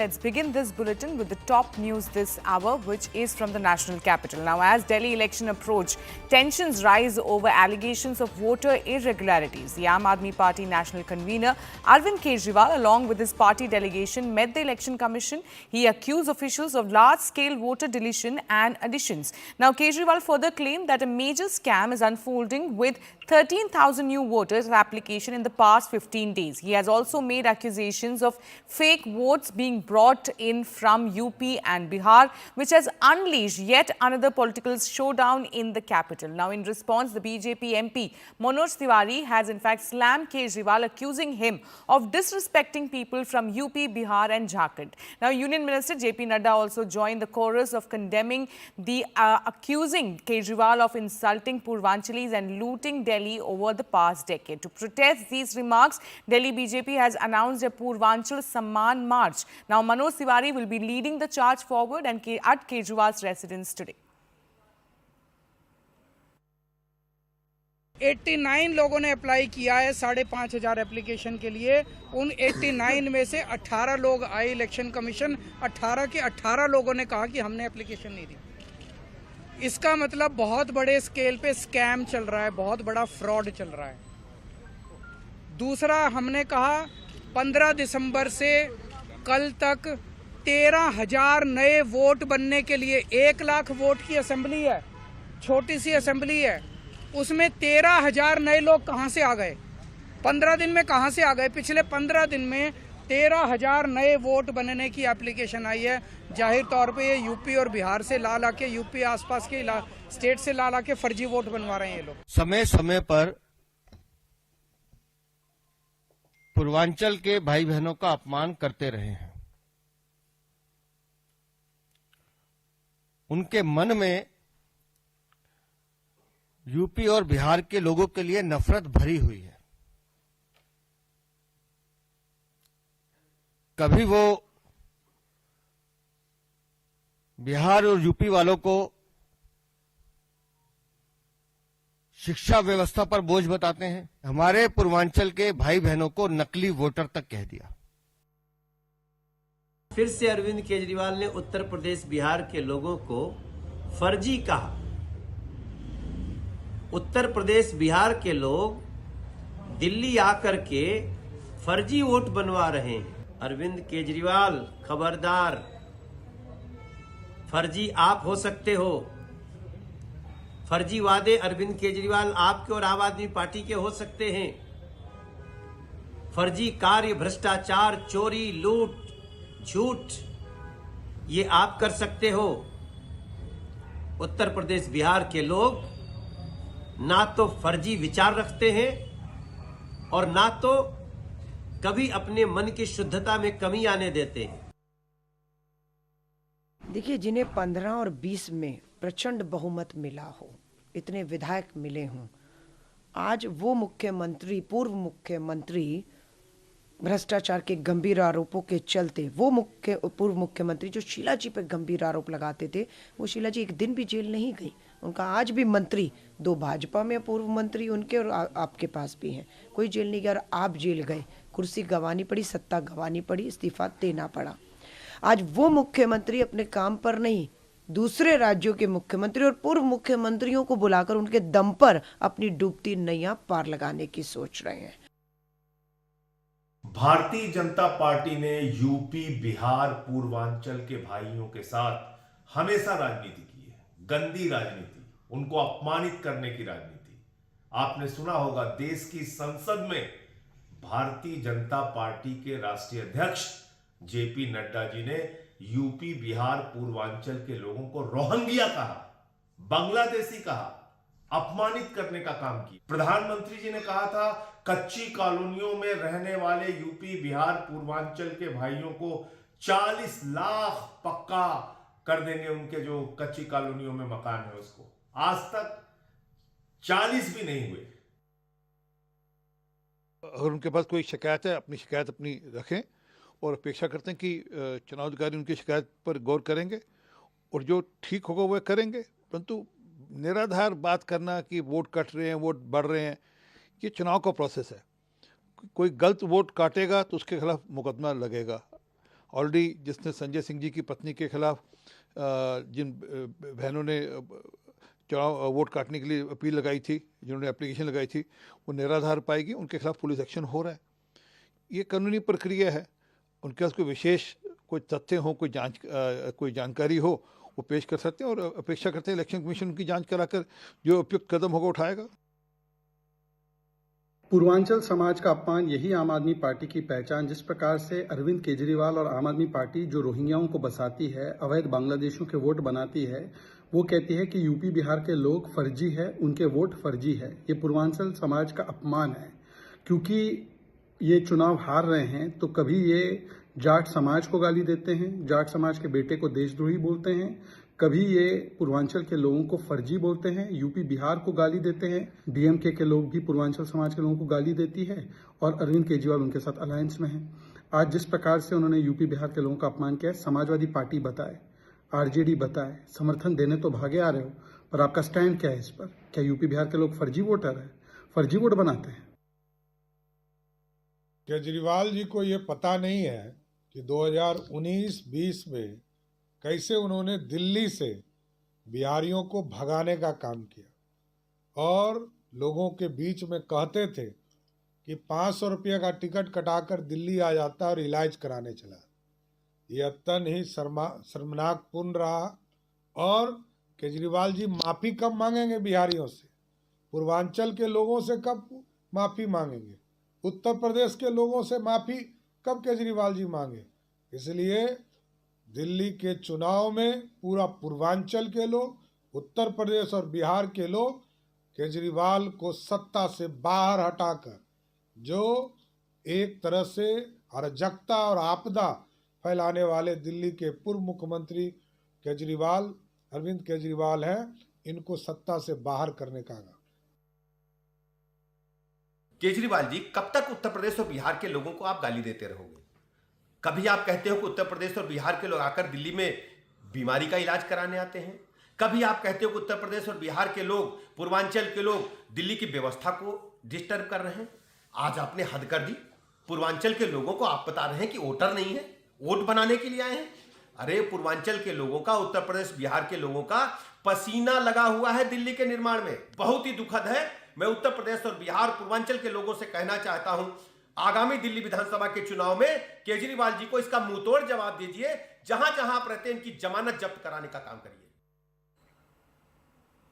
Let's begin this bulletin with the top news this hour, which is from the national capital. Now, as Delhi election approach, tensions rise over allegations of voter irregularities. The Aam Aadmi Party national convener Arvind Kejriwal, along with his party delegation, met the election commission. He accused officials of large-scale voter deletion and additions. Now, Kejriwal further claimed that a major scam is unfolding with 13,000 new voters application in the past 15 days. He has also made accusations of fake votes being brought in from UP and Bihar, which has unleashed yet another political showdown in the capital. Now, in response, the BJP MP Manoj Tiwari has in fact slammed Kejriwal, accusing him of disrespecting people from UP, Bihar and Jharkhand. Now, Union Minister JP Nadda also joined the chorus of condemning the accusing Kejriwal of insulting Purvanchalis and looting Delhi over the past decade. To protest these remarks, Delhi BJP has announced a Purvanchal Samman March. Now, Manoj Tiwari will be leading the charge forward and at Kejriwal's residence today. 89 लोगों ने apply किया है 5,500 application के लिए। उन 89 में से 18 लोग आए इलेक्शन कमीशन, 18 के 18 लोगों ने कहा कि हमने एप्लीकेशन नहीं दी। इसका मतलब बहुत बड़े स्केल पे स्कैम चल रहा है, बहुत बड़ा फ्रॉड चल रहा है। दूसरा, हमने कहा 15 दिसंबर से कल तक 13,000 नए वोट बनने के लिए 1 लाख वोट की असेंबली है, छोटी सी असेंबली है, उसमें 13,000 नए लोग कहां से आ गए? 15 दिन में कहां से आ गए? पिछले 15 दिन में 13,000 नए वोट बनने की एप्लीकेशन आई है। जाहिर तौर पे ये यूपी और बिहार से ला के, यूपी आसपास के स्टेट से ला के फर्जी वोट बनवा रहे हैं ये लोग। समय समय पर पूर्वांचल के भाई बहनों का अपमान करते रहे हैं। उनके मन में यूपी और बिहार के लोगों के लिए नफरत भरी हुई है। कभी वो बिहार और यूपी वालों को शिक्षा व्यवस्था पर बोझ बताते हैं, हमारे पूर्वांचल के भाई बहनों को नकली वोटर तक कह दिया। फिर से अरविंद केजरीवाल ने उत्तर प्रदेश बिहार के लोगों को फर्जी कहा। उत्तर प्रदेश बिहार के लोग दिल्ली आकर के फर्जी वोट बनवा रहे हैं। अरविंद केजरीवाल, खबरदार, फर्जी आप हो सकते हो। फर्जी वादे अरविंद केजरीवाल आपके और आम आदमी पार्टी के हो सकते हैं। फर्जी कार्य, भ्रष्टाचार, चोरी, लूट, झूठ, ये आप कर सकते हो। उत्तर प्रदेश बिहार के लोग ना तो फर्जी विचार रखते हैं और ना तो कभी अपने मन की शुद्धता में कमी आने देते हैं। देखिए, जिन्हें 15 और 20 में प्रचंड बहुमत मिला हो, इतने विधायक मिले हों, आज वो मुख्यमंत्री, पूर्व मुख्यमंत्री भ्रष्टाचार के गंभीर आरोपों के चलते, वो पूर्व मुख्यमंत्री जो शीला जी पे गंभीर आरोप लगाते थे, वो शीला जी एक दिन भी जेल नहीं गई। उनका आज भी मंत्री, 2 भाजपा में पूर्व मंत्री उनके और आपके पास भी हैं, कोई जेल नहीं गया। और आप जेल गए, कुर्सी गंवानी पड़ी, सत्ता गंवानी पड़ी, इस्तीफा देना पड़ा। आज वो मुख्यमंत्री अपने काम पर नहीं, दूसरे राज्यों के मुख्यमंत्री और पूर्व मुख्यमंत्रियों को बुलाकर उनके दम पर अपनी डूबती नैया पार लगाने की सोच रहे हैं। भारतीय जनता पार्टी ने यूपी, बिहार, पूर्वांचल के भाइयों के साथ हमेशा राजनीति की है, गंदी राजनीति, उनको अपमानित करने की राजनीति। आपने सुना होगा, देश की संसद में भारतीय जनता पार्टी के राष्ट्रीय अध्यक्ष जेपी नड्डा जी ने यूपी, बिहार, पूर्वांचल के लोगों को रोहंग्या कहा, बांग्लादेशी कहा, अपमानित करने का काम किया। प्रधानमंत्री जी ने कहा था, कच्ची कॉलोनियों में रहने वाले यूपी, बिहार, पूर्वांचल के भाइयों को 40 लाख पक्का कर देंगे, उनके जो कच्ची कॉलोनियों में मकान है उसको। आज तक 40 भी नहीं हुए। अगर उनके पास कोई शिकायत है, अपनी शिकायत अपनी रखें और अपेक्षा करते हैं कि चुनाव अधिकारी उनकी शिकायत पर गौर करेंगे और जो ठीक होगा वह करेंगे। परंतु निराधार बात करना कि वोट कट रहे हैं, वोट बढ़ रहे हैं, ये चुनाव का प्रोसेस है। कोई गलत वोट काटेगा तो उसके खिलाफ मुकदमा लगेगा। ऑलरेडी जिसने संजय सिंह जी की पत्नी के खिलाफ जिन बहनों ने चुनाव वोट काटने के लिए अपील लगाई थी, जिन्होंने एप्लीकेशन लगाई थी, वो निराधार पाएगी, उनके खिलाफ पुलिस एक्शन हो रहा है। ये कानूनी प्रक्रिया है। उनके पास कोई विशेष कोई तथ्य हो, कोई जानकारी हो, वो पेश कर सकते हैं और अपेक्षा करते हैं इलेक्शन कमीशन उनकी जांच कराकर जो उपयुक्त कदम होगा उठाएगा। पूर्वांचल समाज का अपमान, यही आम आदमी पार्टी की पहचान। जिस प्रकार से अरविंद केजरीवाल और आम आदमी पार्टी जो रोहिंग्याओं को बसाती है, अवैध बांग्लादेशियों के वोट बनाती है, वो कहती है कि यूपी बिहार के लोग फर्जी है, उनके वोट फर्जी है। ये पूर्वांचल समाज का अपमान है। क्योंकि ये चुनाव हार रहे हैं तो कभी ये जाट समाज को गाली देते हैं, जाट समाज के बेटे को देशद्रोही बोलते हैं, कभी ये पूर्वांचल के लोगों को फर्जी बोलते हैं, यूपी बिहार को गाली देते हैं। डीएमके के लोग भी पूर्वांचल समाज के लोगों को गाली देती है और अरविंद केजरीवाल उनके साथ अलायंस में है। आज जिस प्रकार से उन्होंने यूपी बिहार के लोगों का अपमान किया, समाजवादी पार्टी बताए, आरजेडी बताए, समर्थन देने तो भागे आ रहे हो, पर आपका स्टैंड क्या है इस पर? क्या यूपी बिहार के लोग फर्जी वोटर है, फर्जी वोट बनाते हैं? केजरीवाल जी को ये पता नहीं है कि 2019-20 में कैसे उन्होंने दिल्ली से बिहारियों को भगाने का काम किया और लोगों के बीच में कहते थे कि 500 रुपये का टिकट कटाकर दिल्ली आ जाता और इलाज कराने चला। ये अत्यंत ही शर्मनाकपूर्ण रहा। और केजरीवाल जी माफ़ी कब मांगेंगे बिहारियों से? पूर्वांचल के लोगों से कब माफ़ी मांगेंगे? उत्तर प्रदेश के लोगों से माफ़ी कब केजरीवाल जी मांगे? इसलिए दिल्ली के चुनाव में पूरा पूर्वांचल के लोग, उत्तर प्रदेश और बिहार के लोग केजरीवाल को सत्ता से बाहर हटाकर जो एक तरह से अराजकता और आपदा फैलाने वाले दिल्ली के पूर्व मुख्यमंत्री केजरीवाल, अरविंद केजरीवाल हैं, इनको सत्ता से बाहर करने का। केजरीवाल जी, कब तक उत्तर प्रदेश और बिहार के लोगों को आप गाली देते रहोगे? कभी आप कहते हो कि उत्तर प्रदेश और बिहार के लोग आकर दिल्ली में बीमारी का इलाज कराने आते हैं, कभी आप कहते हो कि उत्तर प्रदेश और बिहार के लोग, पूर्वांचल के लोग दिल्ली की व्यवस्था को डिस्टर्ब कर रहे हैं। आज आपने हद कर दी। पूर्वांचल के लोगों को आप बता रहे हैं कि वोटर नहीं है, वोट बनाने के लिए आए हैं। अरे पूर्वांचल के लोगों का, उत्तर प्रदेश बिहार के लोगों का पसीना लगा हुआ है दिल्ली के निर्माण में। बहुत ही दुखद है। मैं उत्तर प्रदेश और बिहार, पूर्वांचल के लोगों से कहना चाहता हूं, आगामी दिल्ली विधानसभा के चुनाव में केजरीवाल जी को इसका मुंहतोड़ जवाब दीजिए। जहां जहां आप रहते हैं इनकी जमानत जब्त कराने का काम करिए।